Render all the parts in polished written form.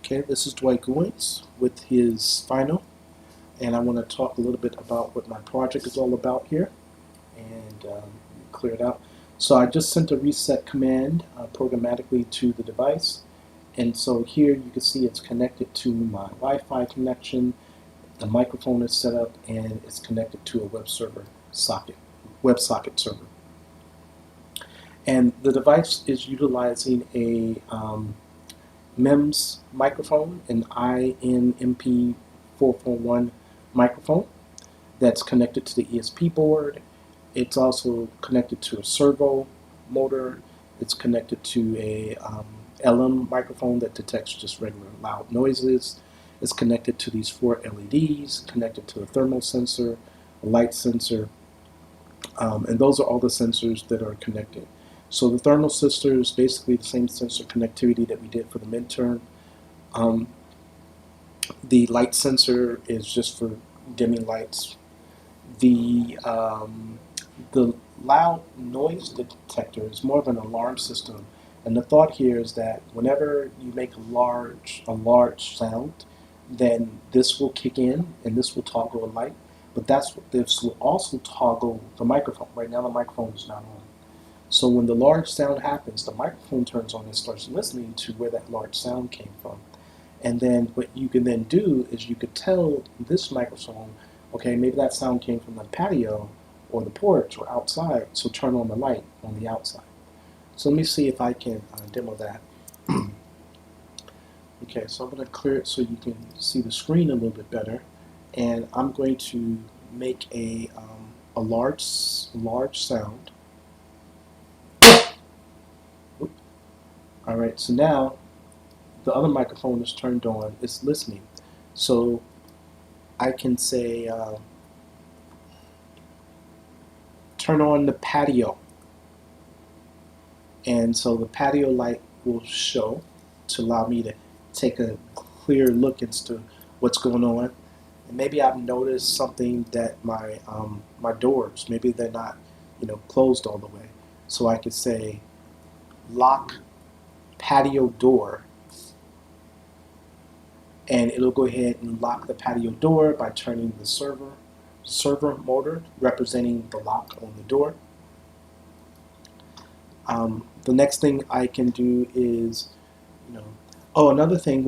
Okay, this is Dwight Goins with his final, and I want to talk a little bit about what my project is all about here, and clear it out. So I just sent a reset command programmatically to the device, and so here you can see it's connected to my Wi-Fi connection, the microphone is set up, and it's connected to a WebSocket server. And the device is utilizing a MEMS microphone, an INMP441 microphone that's connected to the ESP board. It's also connected to a servo motor. It's connected to a LM microphone that detects just regular loud noises. It's connected to these 4 LEDs, connected to a thermal sensor, a light sensor, and those are all the sensors that are connected. So the thermal sensor is basically the same sensor connectivity that we did for the midterm. Um, the light sensor is just for dimming lights. The loud noise detector is more of an alarm system, and the thought here is that whenever you make a large sound, then this will kick in and this will toggle a light. But this will also toggle the microphone. Right now the microphone is not on. So when the large sound happens, the microphone turns on and starts listening to where that large sound came from. And then what you can then do is you could tell this microphone, okay, maybe that sound came from the patio or the porch or outside, so turn on the light on the outside. So let me see if I can demo that. Okay, so I'm going to clear it so you can see the screen a little bit better, and I'm going to make a large sound. Oop. All right, so now the other microphone is turned on, it's listening. So I can say, turn on the patio. And so the patio light will show to allow me to take a clear look into what's going on. And maybe I've noticed something that my doors, maybe they're not, closed all the way. So I could say lock patio door, and it'll go ahead and lock the patio door by turning the server motor representing the lock on the door. The next thing I can do is, oh, another thing,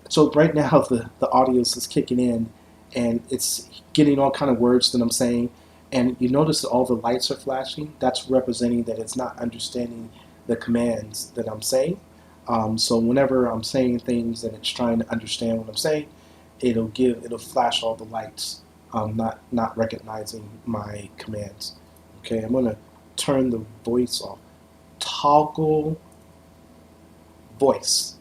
so right now the audio is kicking in and it's getting all kind of words that I'm saying, and you notice that all the lights are flashing. That's representing that it's not understanding the commands that I'm saying. So whenever I'm saying things and it's trying to understand what I'm saying, it'll flash all the lights, not recognizing my commands. Okay, I'm gonna turn the voice off. Toggle voice.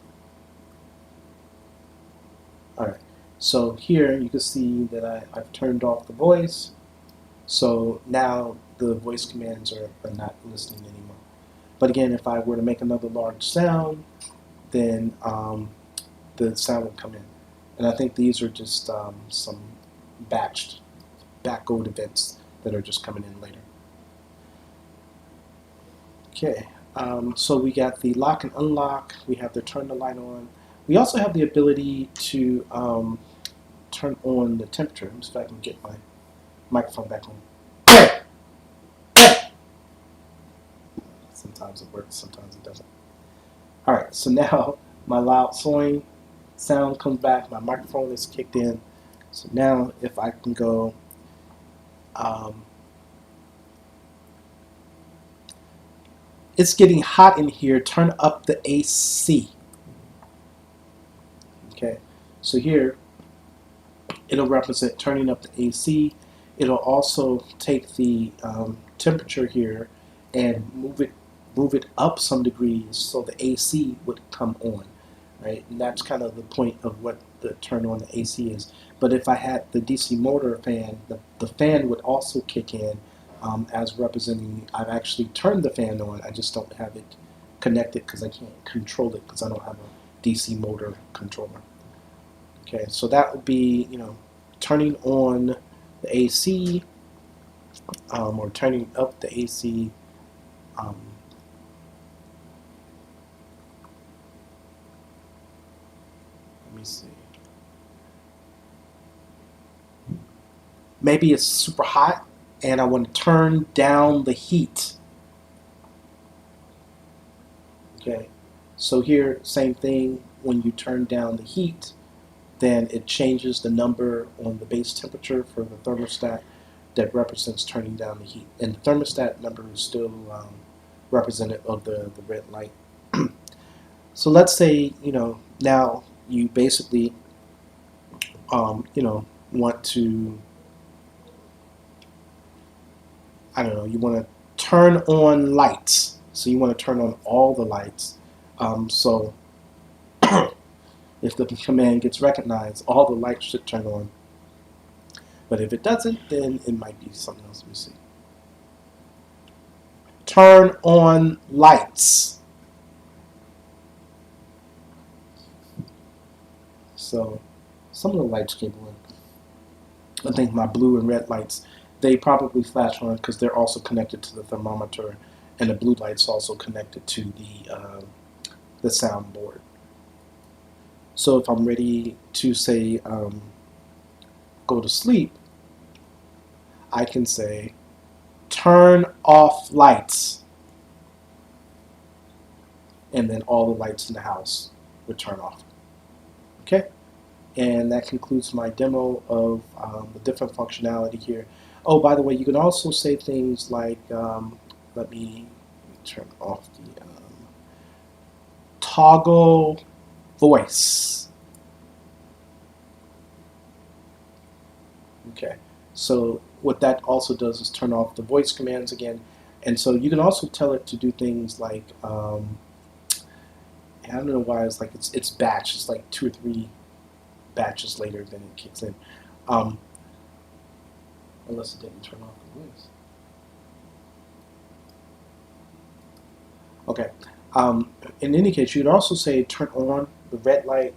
All right. So here you can see that I've turned off the voice. So now the voice commands are not listening anymore. But again, if I were to make another large sound, then the sound would come in. And I think these are just some backcode events that are just coming in later. Okay, so we got the lock and unlock. We have the turn the light on. We also have the ability to turn on the temperature. Let me see if I can get my microphone back on. Sometimes it works, sometimes it doesn't. All right, so now my loud sawing sound comes back. My microphone is kicked in. So now if I can go, it's getting hot in here. Turn up the AC. Okay, so here it'll represent turning up the AC. It'll also take the temperature here and move it up some degrees so the AC would come on, right? And that's kind of the point of what the turn on the AC is. But if I had the DC motor fan, the fan would also kick in as representing, I've actually turned the fan on, I just don't have it connected because I can't control it because I don't have a DC motor controller. Okay, so that would be, turning on the AC or turning up the AC. Um, see. Maybe it's super hot and I want to turn down the heat. Okay, so here, same thing. When you turn down the heat, then it changes the number on the base temperature for the thermostat that represents turning down the heat. And the thermostat number is still representative of the red light. So let's say, now you basically, want to, I don't know, you want to turn on lights. So you want to turn on all the lights. So if the command gets recognized, all the lights should turn on. But if it doesn't, then it might be something else. Let me see. Turn on lights. So some of the lights came on. I think my blue and red lights, they probably flash on because they're also connected to the thermometer, and the blue light's also connected to the soundboard. So if I'm ready to say go to sleep, I can say turn off lights, and then all the lights in the house would turn off. Okay, and that concludes my demo of the different functionality here. Oh, by the way, you can also say things like, let me turn off the toggle voice. Okay, so what that also does is turn off the voice commands again. And so you can also tell it to do things like, I don't know why it's like it's batch. It's like 2 or 3 batches later than it kicks in. Unless it didn't turn off the voice. Okay. In any case, you could also say turn on the red light.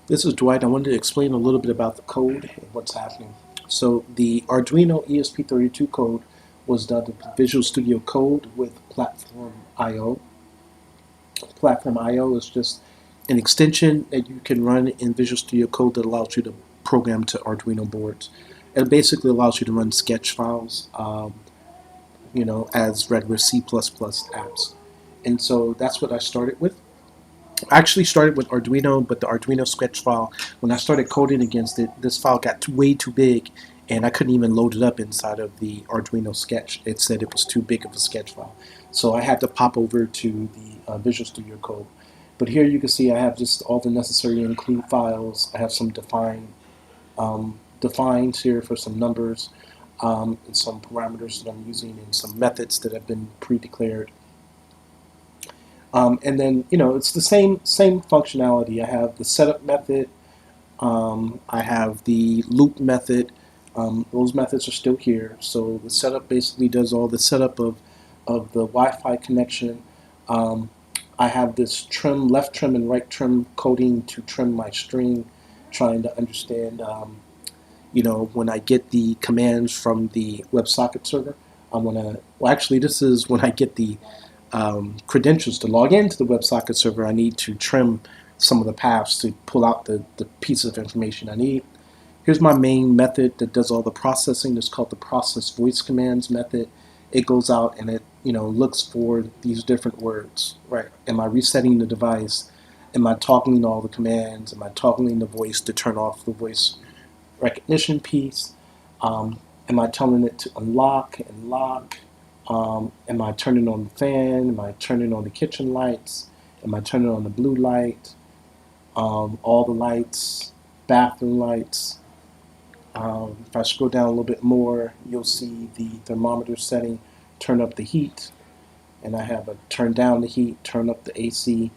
This is Dwight. I wanted to explain a little bit about the code and what's happening. So the Arduino ESP32 code was done in Visual Studio Code with Platform IO. Platform IO is just an extension that you can run in Visual Studio Code that allows you to program to Arduino boards. It basically allows you to run sketch files, as regular C++ apps. And so that's what I started with. I actually started with Arduino, but the Arduino sketch file, when I started coding against it, this file got way too big, and I couldn't even load it up inside of the Arduino sketch. It said it was too big of a sketch file. So I had to pop over to the Visual Studio Code. But here you can see I have just all the necessary include files. I have some defines here for some numbers, and some parameters that I'm using, and some methods that have been pre-declared. And then, it's the same functionality. I have the setup method. I have the loop method. Those methods are still here. So the setup basically does all the setup of the Wi-Fi connection. I have this left trim and right trim coding to trim my string, trying to understand, when I get the commands from the WebSocket server, actually this is when I get the credentials to log into the WebSocket server. I need to trim some of the paths to pull out the pieces of information I need. Here's my main method that does all the processing. It's called the process voice commands method. It goes out and it looks for these different words. Right? Am I resetting the device? Am I toggling all the commands? Am I toggling the voice to turn off the voice recognition piece? Am I telling it to unlock and lock? Am I turning on the fan? Am I turning on the kitchen lights? Am I turning on the blue light? All the lights, bathroom lights. If I scroll down a little bit more, you'll see the thermometer setting, turn up the heat, and I have a turn down the heat, turn up the AC.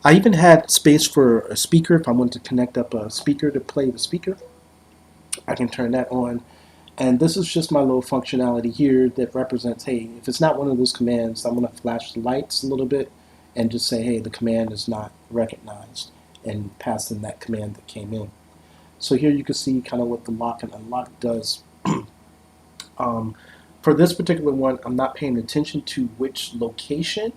I even had space for a speaker. If I want to connect up a speaker to play the speaker, I can turn that on. And this is just my little functionality here that represents, hey, if it's not one of those commands, I'm going to flash the lights a little bit and just say, hey, the command is not recognized, and pass in that command that came in. So here you can see kind of what the lock and unlock does. For this particular one, I'm not paying attention to which location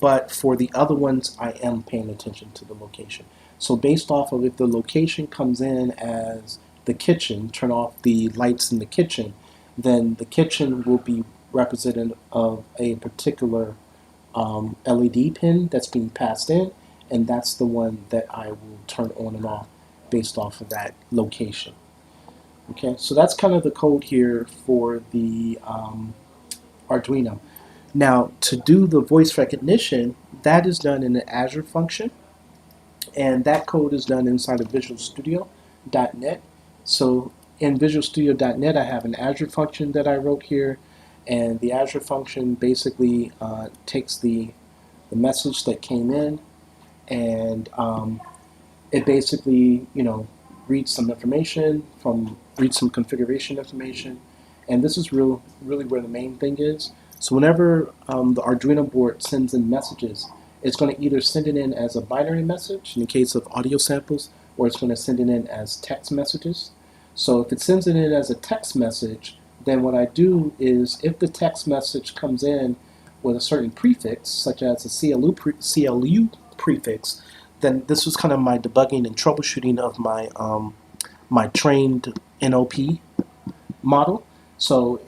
but for the other ones, I am paying attention to the location. So based off of if the location comes in as the kitchen, turn off the lights in the kitchen, then the kitchen will be representative of a particular LED pin that's being passed in, and that's the one that I will turn on and off based off of that location. Okay, so that's kind of the code here for the Arduino. Now, to do the voice recognition, that is done in an Azure function, and that code is done inside of Visual Studio.net. So in Visual Studio.net, I have an Azure function that I wrote here, and the Azure function basically takes the message that came in, and it basically, reads some information reads some configuration information, and this is really where the main thing is. So whenever the Arduino board sends in messages, it's going to either send it in as a binary message in the case of audio samples, or it's going to send it in as text messages. So if it sends it in as a text message, then what I do is if the text message comes in with a certain prefix, such as a CLU prefix, then this was kind of my debugging and troubleshooting of my trained NOP model. So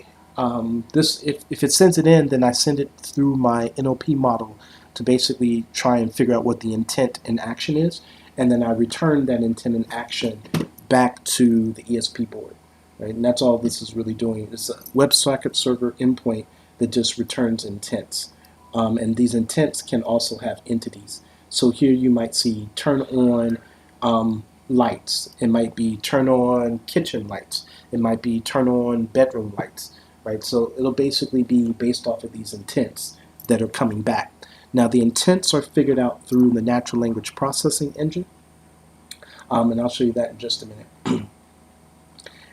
this, if it sends it in, then I send it through my NOP model to basically try and figure out what the intent and action is, and then I return that intent and action back to the ESP board. Right? And that's all this is really doing. It's a WebSocket server endpoint that just returns intents. And these intents can also have entities. So here you might see turn on lights. It might be turn on kitchen lights. It might be turn on bedroom lights. Right? So it'll basically be based off of these intents that are coming back. Now the intents are figured out through the natural language processing engine. And I'll show you that in just a minute.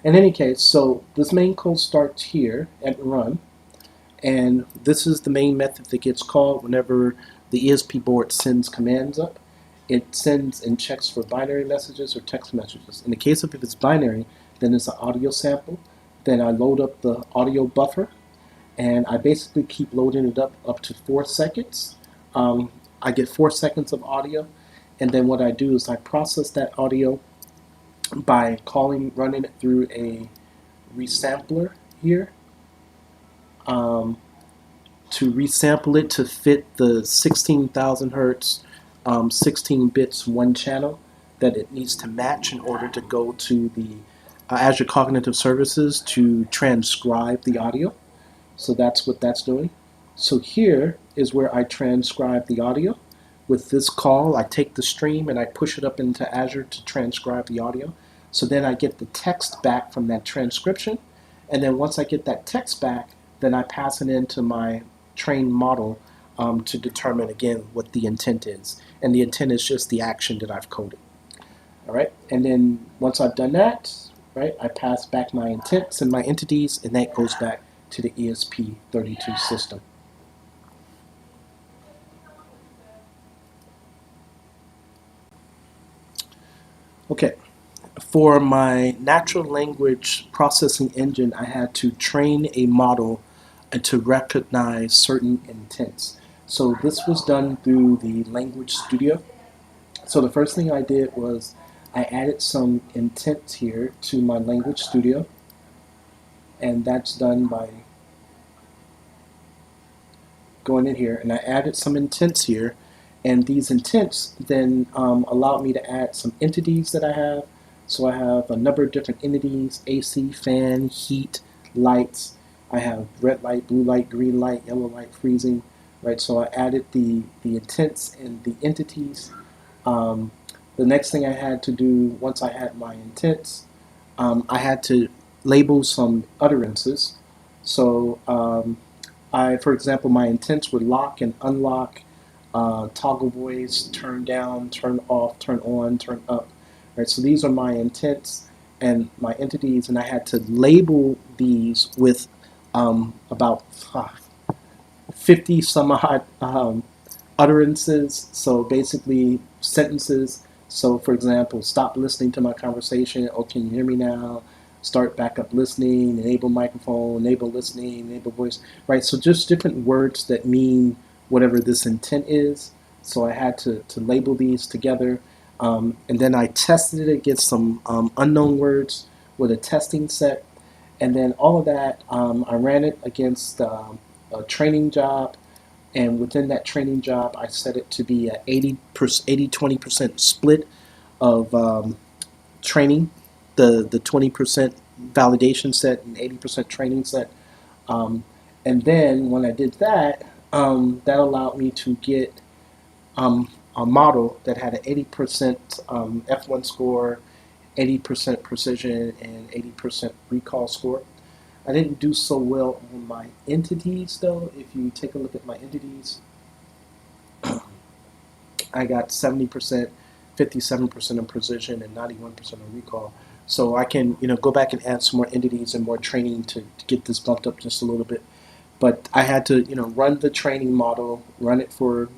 In any case, so this main code starts here at run, and this is the main method that gets called whenever the ESP board sends commands up. It sends and checks for binary messages or text messages. In the case of if it's binary, then it's an audio sample. Then I load up the audio buffer, and I basically keep loading it up to 4 seconds. I get 4 seconds of audio, and then what I do is I process that audio by running it through a resampler here to resample it to fit the 16,000 hertz 16 bits one channel that it needs to match in order to go to the Azure Cognitive Services to transcribe the audio. So that's what that's doing. So here is where I transcribe the audio. With this call, I take the stream and I push it up into Azure to transcribe the audio. So then I get the text back from that transcription. And then once I get that text back, then I pass it into my trained model to determine, again, what the intent is. And the intent is just the action that I've coded. All right. And then once I've done that, right, I pass back my intents and my entities, and that goes back to the ESP32 system. Okay, for my natural language processing engine, I had to train a model to recognize certain intents. So this was done through the Language Studio. So the first thing I did was I added some intents here to my Language Studio, and that's done by going in here, and I added some intents here. And these intents then allowed me to add some entities that I have. So I have a number of different entities: AC, fan, heat, lights. I have red light, blue light, green light, yellow light, freezing. Right. So I added the intents and the entities. The next thing I had to do once I had my intents, I had to label some utterances. So for example, my intents were lock and unlock. Toggle voice, turn down, turn off, turn on, turn up. Right, so these are my intents and my entities, and I had to label these with about 50 some odd utterances. So basically sentences. So for example, stop listening to my conversation. Oh, can you hear me now? Start back up listening, enable microphone, enable listening, enable voice. Right, so just different words that mean whatever this intent is. So I had to label these together. And then I tested it against some unknown words with a testing set. And then all of that, I ran it against a training job. And within that training job, I set it to be a 80-20% split of training, the 20% validation set and 80% training set. Um, and then when I did that, that allowed me to get a model that had an 80% F1 score, 80% precision, and 80% recall score. I didn't do so well on my entities though. If you take a look at my entities, I got 70%, 57% in precision, and 91% in recall. So I can, go back and add some more entities and more training to get this bumped up just a little bit. But I had to, run the training model, run it for,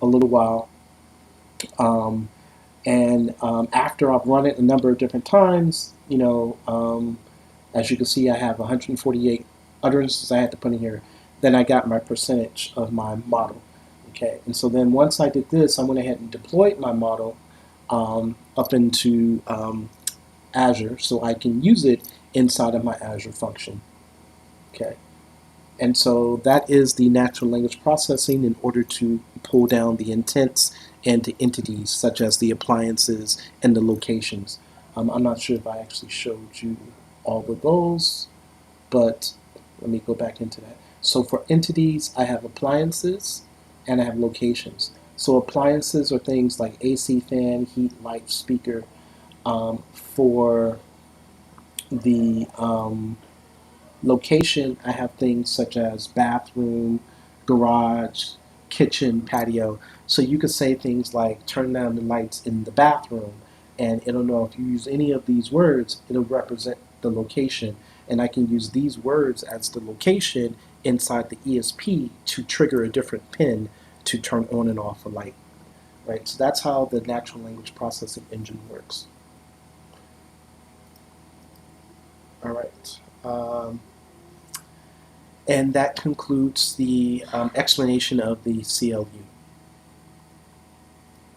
a little while. Um, and after I've run it a number of different times, as you can see, I have 148 utterances I had to put in here. Then I got my percentage of my model. Okay, and so then once I did this, I went ahead and deployed my model up into Azure so I can use it inside of my Azure function. Okay, and so that is the natural language processing in order to pull down the intents and the entities such as the appliances and the locations. I'm not sure if I actually showed you all of those, but let me go back into that. So for entities, I have appliances and I have locations. So appliances are things like AC, fan, heat, light, speaker. For the location, I have things such as bathroom, garage, kitchen, patio. So you could say things like turn down the lights in the bathroom, and it'll know if you use any of these words, it'll represent the location. And I can use these words as the location inside the ESP to trigger a different pin to turn on and off a light. Right? So that's how the natural language processing engine works. All right. And that concludes the explanation of the CLU.